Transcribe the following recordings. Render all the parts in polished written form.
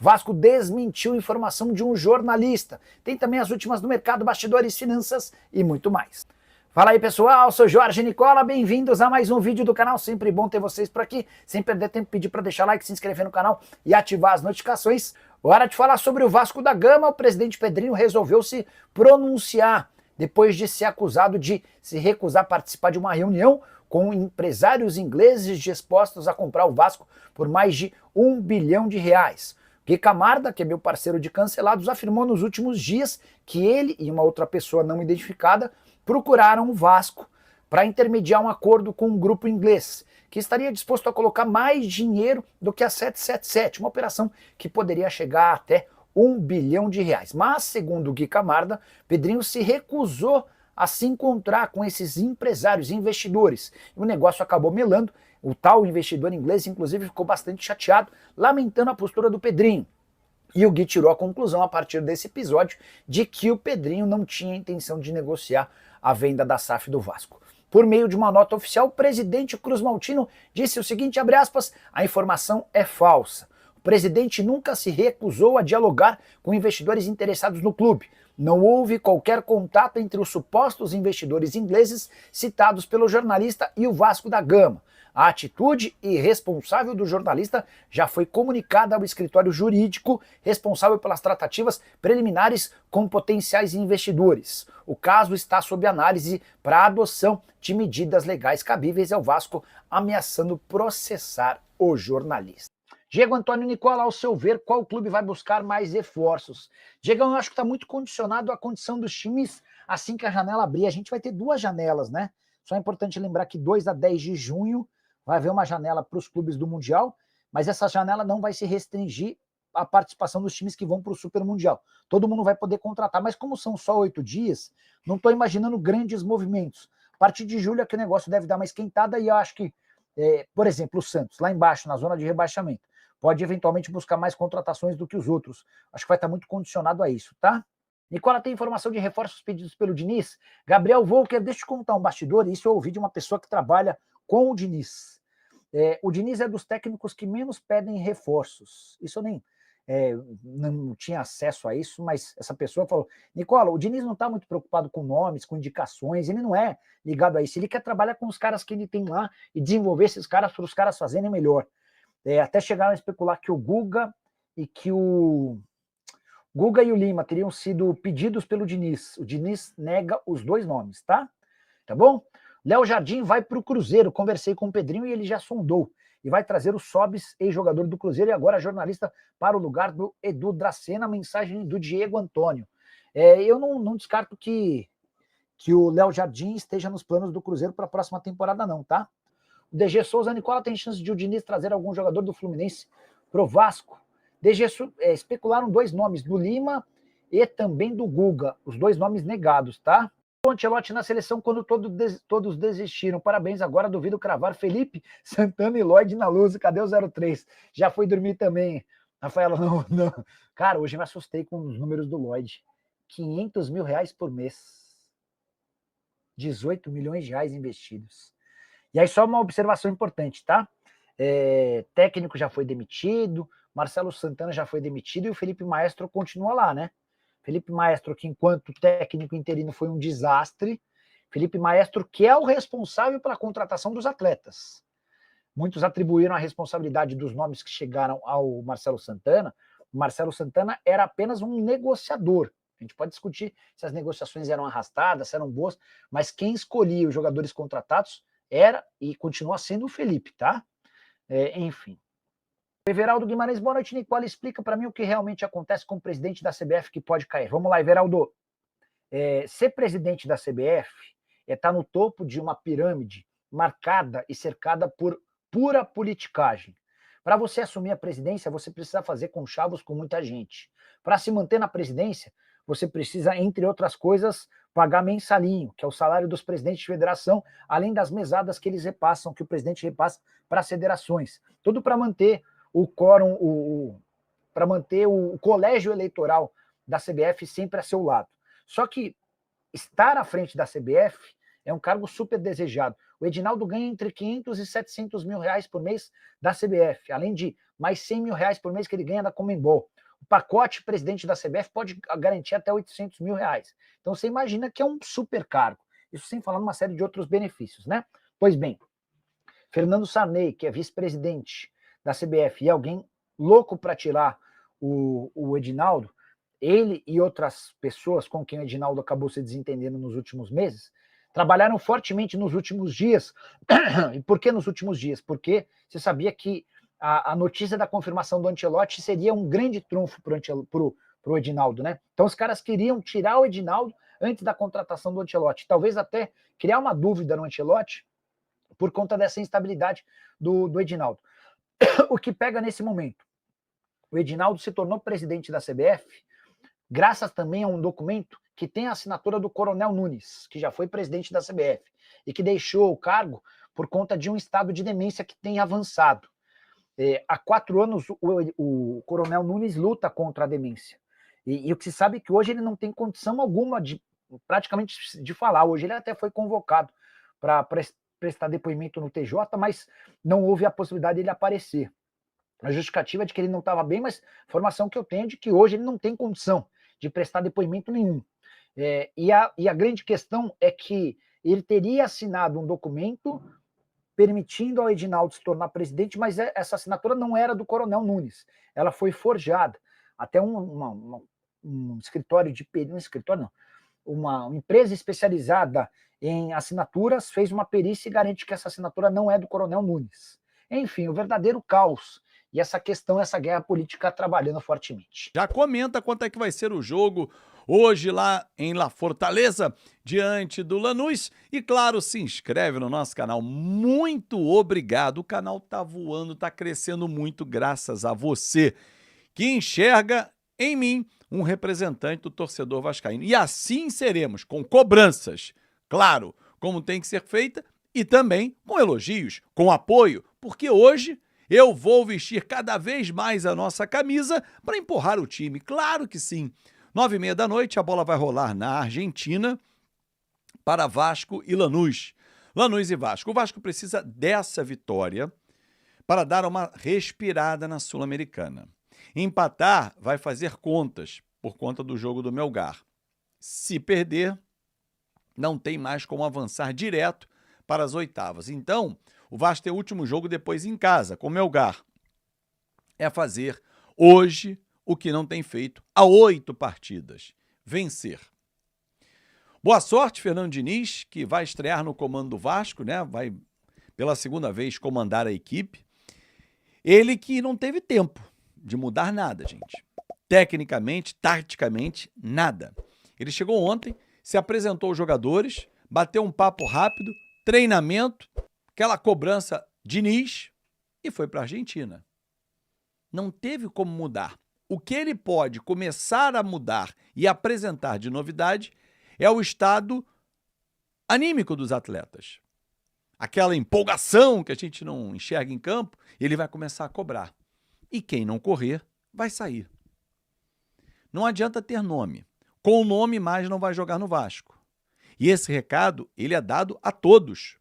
Vasco desmentiu informação de um jornalista. Tem também as últimas do mercado, bastidores, finanças e muito mais. Fala aí pessoal, sou Jorge Nicola, bem-vindos a mais um vídeo do canal, sempre bom ter vocês por aqui, sem perder tempo, pedir para deixar like, se inscrever no canal e ativar as notificações. Hora de falar sobre o Vasco da Gama. O presidente Pedrinho resolveu se pronunciar depois de ser acusado de se recusar a participar de uma reunião com empresários ingleses dispostos a comprar o Vasco por mais de R$1 bilhão. Gui Camarda, que é meu parceiro de cancelados, afirmou nos últimos dias que ele e uma outra pessoa não identificada procuraram o Vasco para intermediar um acordo com um grupo inglês, que estaria disposto a colocar mais dinheiro do que a 777, uma operação que poderia chegar até R$1 bilhão. Mas, segundo o Gui Camarda, Pedrinho se recusou a se encontrar com esses empresários e investidores. E o negócio acabou melando. O tal investidor inglês, inclusive, ficou bastante chateado, lamentando a postura do Pedrinho. E o Gui tirou a conclusão, a partir desse episódio, de que o Pedrinho não tinha intenção de negociar a venda da SAF do Vasco. Por meio de uma nota oficial, o presidente Cruz Maltino disse o seguinte, abre aspas, a informação é falsa. O presidente nunca se recusou a dialogar com investidores interessados no clube. Não houve qualquer contato entre os supostos investidores ingleses citados pelo jornalista e o Vasco da Gama. A atitude irresponsável do jornalista já foi comunicada ao escritório jurídico responsável pelas tratativas preliminares com potenciais investidores. O caso está sob análise para a adoção de medidas legais cabíveis ao Vasco, ameaçando processar o jornalista. Diego Antônio Nicola, ao seu ver, qual clube vai buscar mais reforços? Diego, eu acho que está muito condicionado à condição dos times assim que a janela abrir. A gente vai ter duas janelas, né? Só é importante lembrar que 2 a 10 de junho vai haver uma janela para os clubes do Mundial, mas essa janela não vai se restringir à participação dos times que vão para o Super Mundial. Todo mundo vai poder contratar, mas como são só 8 dias, não estou imaginando grandes movimentos. A partir de julho é que o negócio deve dar uma esquentada e eu acho que, por exemplo, o Santos, lá embaixo, na zona de rebaixamento, pode eventualmente buscar mais contratações do que os outros. Acho que vai estar muito condicionado a isso, tá? Nicola, tem informação de reforços pedidos pelo Diniz? Gabriel Volker, deixa eu contar um bastidor, isso eu ouvi de uma pessoa que trabalha com o Diniz. O Diniz é dos técnicos que menos pedem reforços. Isso eu nem não tinha acesso a isso, mas essa pessoa falou, Nicola, o Diniz não está muito preocupado com nomes, com indicações, ele não é ligado a isso, ele quer trabalhar com os caras que ele tem lá e desenvolver esses caras para os caras fazerem melhor. Até chegaram a especular que o Guga e o Lima teriam sido pedidos pelo Diniz. O Diniz nega os dois nomes, tá? Tá bom? Léo Jardim vai para o Cruzeiro. Conversei com o Pedrinho e ele já sondou. E vai trazer o Sobis, ex-jogador do Cruzeiro, e agora jornalista para o lugar do Edu Dracena. Mensagem do Diego Antônio. Eu não descarto que o Léo Jardim esteja nos planos do Cruzeiro para a próxima temporada, não, tá? O DG Souza, Nicola, tem chance de o Diniz trazer algum jogador do Fluminense pro Vasco? Especularam 2 nomes, do Lima e também do Guga, os 2 nomes negados, tá? O Ancelotti na seleção quando todos desistiram. Parabéns, agora duvido cravar Felipe, Santana e Lloyd na luz. Cadê o 03? Já foi dormir também. Rafaela, não. Cara, hoje me assustei com os números do Lloyd. R$500 mil por mês. 18 milhões de reais investidos. E aí só uma observação importante, tá? Técnico já foi demitido, Marcelo Santana já foi demitido e o Felipe Maestro continua lá, né? Felipe Maestro, que enquanto técnico interino foi um desastre, Felipe Maestro que é o responsável pela contratação dos atletas. Muitos atribuíram a responsabilidade dos nomes que chegaram ao Marcelo Santana. O Marcelo Santana era apenas um negociador. A gente pode discutir se as negociações eram arrastadas, se eram boas, mas quem escolhia os jogadores contratados era e continua sendo o Felipe, tá? Enfim. Everaldo Guimarães, boa noite, Nicola. Explica para mim o que realmente acontece com o presidente da CBF que pode cair. Vamos lá, Everaldo. Ser presidente da CBF é estar no topo de uma pirâmide marcada e cercada por pura politicagem. Para você assumir a presidência, você precisa fazer conchavos com muita gente. Para se manter na presidência, você precisa, entre outras coisas, pagar mensalinho, que é o salário dos presidentes de federação, além das mesadas que eles repassam, que o presidente repassa para as federações. Tudo para manter o quórum, para manter o colégio eleitoral da CBF sempre a seu lado. Só que estar à frente da CBF É um cargo super desejado. O Edinaldo ganha entre 500 e 700 mil reais por mês da CBF, além de mais 100 mil reais por mês que ele ganha da Conmebol. O pacote presidente da CBF pode garantir até 800 mil reais. Então você imagina que é um super cargo. Isso sem falar numa série de outros benefícios, né? Pois bem, Fernando Sarney, que é vice-presidente da CBF, e alguém louco para tirar o Edinaldo, ele e outras pessoas com quem o Edinaldo acabou se desentendendo nos últimos meses, trabalharam fortemente nos últimos dias. E por que nos últimos dias? Porque você sabia que a notícia da confirmação do Ancelotti seria um grande trunfo para o Edinaldo, né? Então os caras queriam tirar o Edinaldo antes da contratação do Ancelotti, talvez até criar uma dúvida no Ancelotti por conta dessa instabilidade do Edinaldo. O que pega nesse momento? O Edinaldo se tornou presidente da CBF graças também a um documento que tem a assinatura do Coronel Nunes, que já foi presidente da CBF, e que deixou o cargo por conta de um estado de demência que tem avançado. Há 4 anos, o Coronel Nunes luta contra a demência. E o que se sabe é que hoje ele não tem condição alguma praticamente de falar. Hoje ele até foi convocado para prestar depoimento no TJ, mas não houve a possibilidade de ele aparecer. A justificativa é de que ele não estava bem, mas a informação que eu tenho é de que hoje ele não tem condição de prestar depoimento nenhum. E a grande questão é que ele teria assinado um documento permitindo ao Edinaldo se tornar presidente, mas essa assinatura não era do Coronel Nunes, ela foi forjada. Até um escritório de perícia, um escritório não, uma empresa especializada em assinaturas fez uma perícia e garante que essa assinatura não é do Coronel Nunes. Enfim, o verdadeiro caos. E essa questão, essa guerra política trabalhando fortemente. Já comenta quanto é que vai ser o jogo hoje lá em La Fortaleza, diante do Lanús. E claro, se inscreve no nosso canal. Muito obrigado. O canal tá voando, tá crescendo muito graças a você, que enxerga em mim um representante do torcedor vascaíno. E assim seremos, com cobranças, claro, como tem que ser feita, e também com elogios, com apoio, porque hoje eu vou vestir cada vez mais a nossa camisa para empurrar o time. Claro que sim. 9h30 da noite, a bola vai rolar na Argentina para Vasco e Lanús. Lanús e Vasco. O Vasco precisa dessa vitória para dar uma respirada na Sul-Americana. Empatar vai fazer contas por conta do jogo do Melgar. Se perder, não tem mais como avançar direto para as oitavas. Então, o Vasco tem o último jogo depois em casa, com o Melgar. É fazer hoje o que não tem feito há 8 partidas. Vencer. Boa sorte, Fernando Diniz, que vai estrear no comando do Vasco, né? Vai pela segunda vez comandar a equipe. Ele que não teve tempo de mudar nada, gente. Tecnicamente, taticamente, nada. Ele chegou ontem, se apresentou aos jogadores, bateu um papo rápido, treinamento, aquela cobrança Diniz e foi para a Argentina. Não teve como mudar. O que ele pode começar a mudar e apresentar de novidade é o estado anímico dos atletas. Aquela empolgação que a gente não enxerga em campo, ele vai começar a cobrar. E quem não correr, vai sair. Não adianta ter nome. Com o nome, mais não vai jogar no Vasco. E esse recado, ele é dado a todos.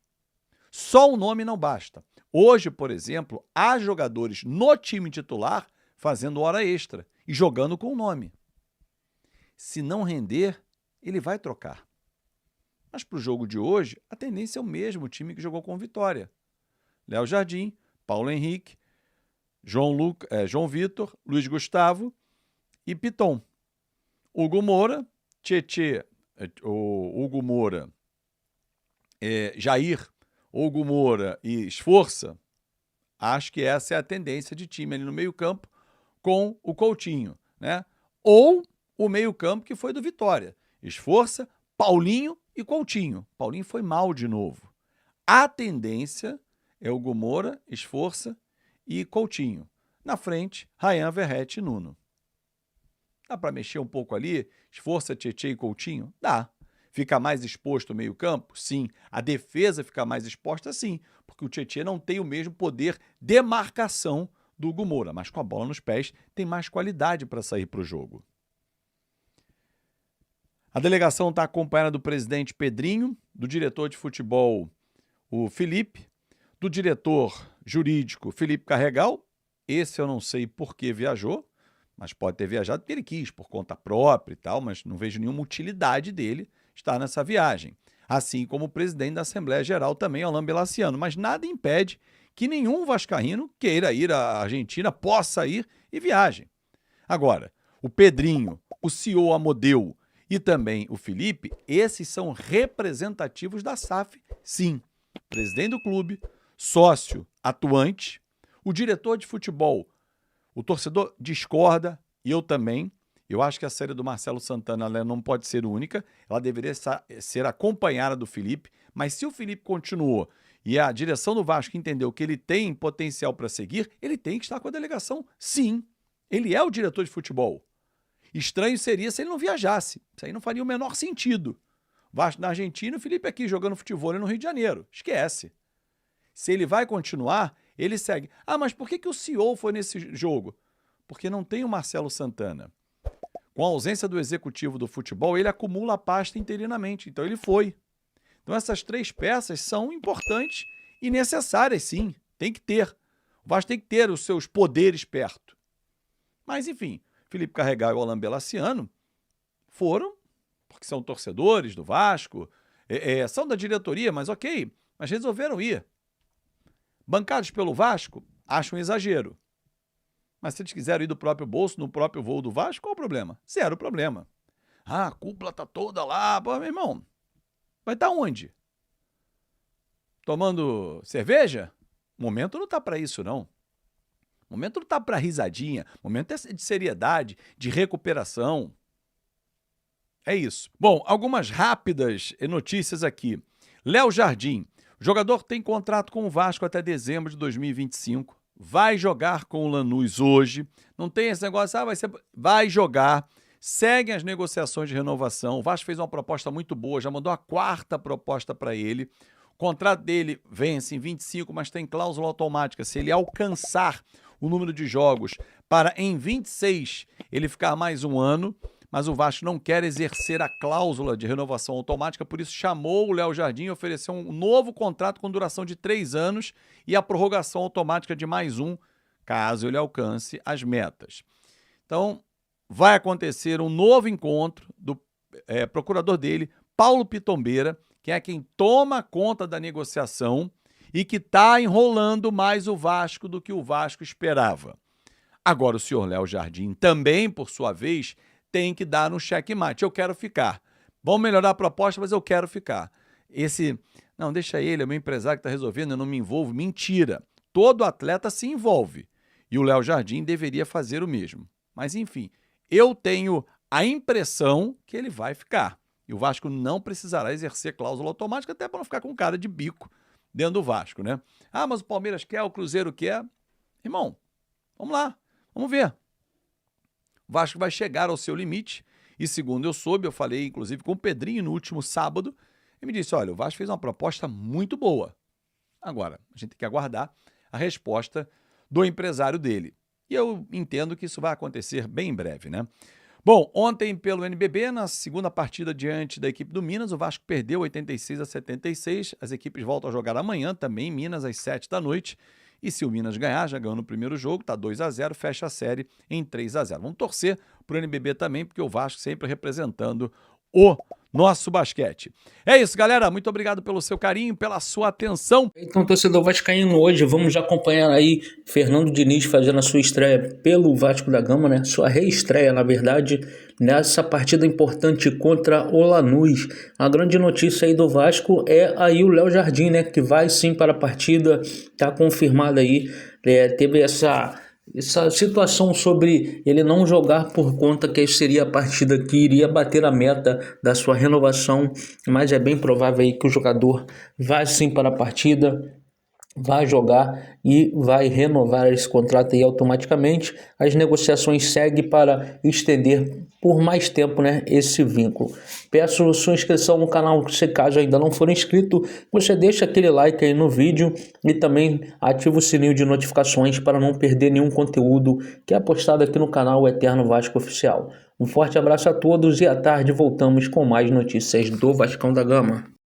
Só o nome não basta. Hoje, por exemplo, há jogadores no time titular fazendo hora extra e jogando com o nome. Se não render, ele vai trocar. Mas para o jogo de hoje, a tendência é o mesmo time que jogou com Vitória. Léo Jardim, Paulo Henrique, João Vitor, Luiz Gustavo e Piton. Hugo Moura, Tietê, Hugo Moura, Jair, Hugo Moura e Esforça. Acho que essa é a tendência de time ali no meio-campo com o Coutinho, né? Ou o meio-campo que foi do Vitória. Esforça, Paulinho e Coutinho. Paulinho foi mal de novo. A tendência é Hugo Moura, Esforça e Coutinho. Na frente, Rayan, Verrete e Nuno. Dá para mexer um pouco ali? Esforça, Tietê e Coutinho? Dá. Fica mais exposto o meio-campo? Sim. A defesa fica mais exposta? Sim. Porque o Tietê não tem o mesmo poder de marcação do Hugo Moura, mas com a bola nos pés tem mais qualidade para sair para o jogo. A delegação está acompanhada do presidente Pedrinho, do diretor de futebol, o Felipe, do diretor jurídico, Felipe Carregal. Esse eu não sei por que viajou, mas pode ter viajado porque ele quis, por conta própria e tal, mas não vejo nenhuma utilidade dele estar nessa viagem. Assim como o presidente da Assembleia Geral também, Alain Belaciano. Mas nada impede que nenhum vascaíno queira ir à Argentina, possa ir e viaje. Agora, o Pedrinho, o CEO Amodeu e também o Felipe, esses são representativos da SAF, sim. Presidente do clube, sócio atuante, o diretor de futebol. O torcedor discorda, e eu também. Eu acho que a saída do Marcelo Santana ela não pode ser única, ela deveria ser acompanhada do Felipe, mas se o Felipe continuou e a direção do Vasco entendeu que ele tem potencial para seguir, ele tem que estar com a delegação, sim. Ele é o diretor de futebol. Estranho seria se ele não viajasse. Isso aí não faria o menor sentido. Vasco na Argentina e o Felipe aqui jogando futebol no Rio de Janeiro. Esquece. Se ele vai continuar, ele segue. Ah, mas por que o CEO foi nesse jogo? Porque não tem o Marcelo Santana. Com a ausência do executivo do futebol, ele acumula a pasta interinamente. Então ele foi. Então essas 3 peças são importantes e necessárias, sim. Tem que ter. O Vasco tem que ter os seus poderes perto. Mas, enfim, Felipe Carregal e o Alain Belaciano foram, porque são torcedores do Vasco, são da diretoria, mas ok, mas resolveram ir. Bancados pelo Vasco, acham um exagero. Mas se eles quiserem ir do próprio bolso, no próprio voo do Vasco, qual o problema? Zero problema. Ah, a cúpula tá toda lá. Pô, meu irmão, vai estar onde? Tomando cerveja? O momento não tá para isso, não. O momento não tá para risadinha. O momento é de seriedade, de recuperação. É isso. Bom, algumas rápidas notícias aqui. Léo Jardim. O jogador tem contrato com o Vasco até dezembro de 2025. Vai jogar com o Lanús hoje. Não tem esse negócio, vai jogar. Seguem as negociações de renovação. O Vasco fez uma proposta muito boa, já mandou a 4ª proposta para ele. O contrato dele vence em 25, mas tem cláusula automática. Se ele alcançar o número de jogos para em 26 ele ficar mais um ano, mas o Vasco não quer exercer a cláusula de renovação automática, por isso chamou o Léo Jardim e ofereceu um novo contrato com duração de 3 anos e a prorrogação automática de mais um, caso ele alcance as metas. Então, vai acontecer um novo encontro do procurador dele, Paulo Pitombeira, que é quem toma conta da negociação e que está enrolando mais o Vasco do que o Vasco esperava. Agora, o senhor Léo Jardim também, por sua vez, tem que dar um checkmate. Eu quero ficar. Vamos melhorar a proposta, mas eu quero ficar. Não, deixa ele, é o meu empresário que está resolvendo, eu não me envolvo. Mentira. Todo atleta se envolve. E o Léo Jardim deveria fazer o mesmo. Mas, enfim, eu tenho a impressão que ele vai ficar. E o Vasco não precisará exercer cláusula automática, até para não ficar com cara de bico dentro do Vasco, né? Ah, mas o Palmeiras quer, o Cruzeiro quer. Irmão, vamos lá, vamos ver. O Vasco vai chegar ao seu limite e, segundo eu soube, eu falei inclusive com o Pedrinho no último sábado, ele me disse, olha, o Vasco fez uma proposta muito boa. Agora, a gente tem que aguardar a resposta do empresário dele. E eu entendo que isso vai acontecer bem em breve, né? Bom, ontem pelo NBB, na segunda partida diante da equipe do Minas, o Vasco perdeu 86-76. As equipes voltam a jogar amanhã, também em Minas, às 7 da noite. E se o Minas ganhar, já ganhou no primeiro jogo, tá 2-0, fecha a série em 3-0. Vamos torcer pro NBB também, porque o Vasco sempre representando o nosso basquete. É isso, galera. Muito obrigado pelo seu carinho, pela sua atenção. Então, torcedor vascaíno, hoje vamos acompanhar aí Fernando Diniz fazendo a sua estreia pelo Vasco da Gama, né? Sua reestreia, na verdade, nessa partida importante contra o Lanús. A grande notícia aí do Vasco é aí o Léo Jardim, né? Que vai sim para a partida, tá confirmado aí. Teve essa situação sobre ele não jogar por conta que seria a partida que iria bater a meta da sua renovação, mas é bem provável aí que o jogador vá sim para a partida. vai jogar e vai renovar esse contrato aí automaticamente. As negociações seguem para estender por mais tempo, né, esse vínculo. Peço sua inscrição no canal, se caso ainda não for inscrito, você deixa aquele like aí no vídeo e também ativa o sininho de notificações para não perder nenhum conteúdo que é postado aqui no canal Eterno Vasco Oficial. Um forte abraço a todos e à tarde voltamos com mais notícias do Vascão da Gama.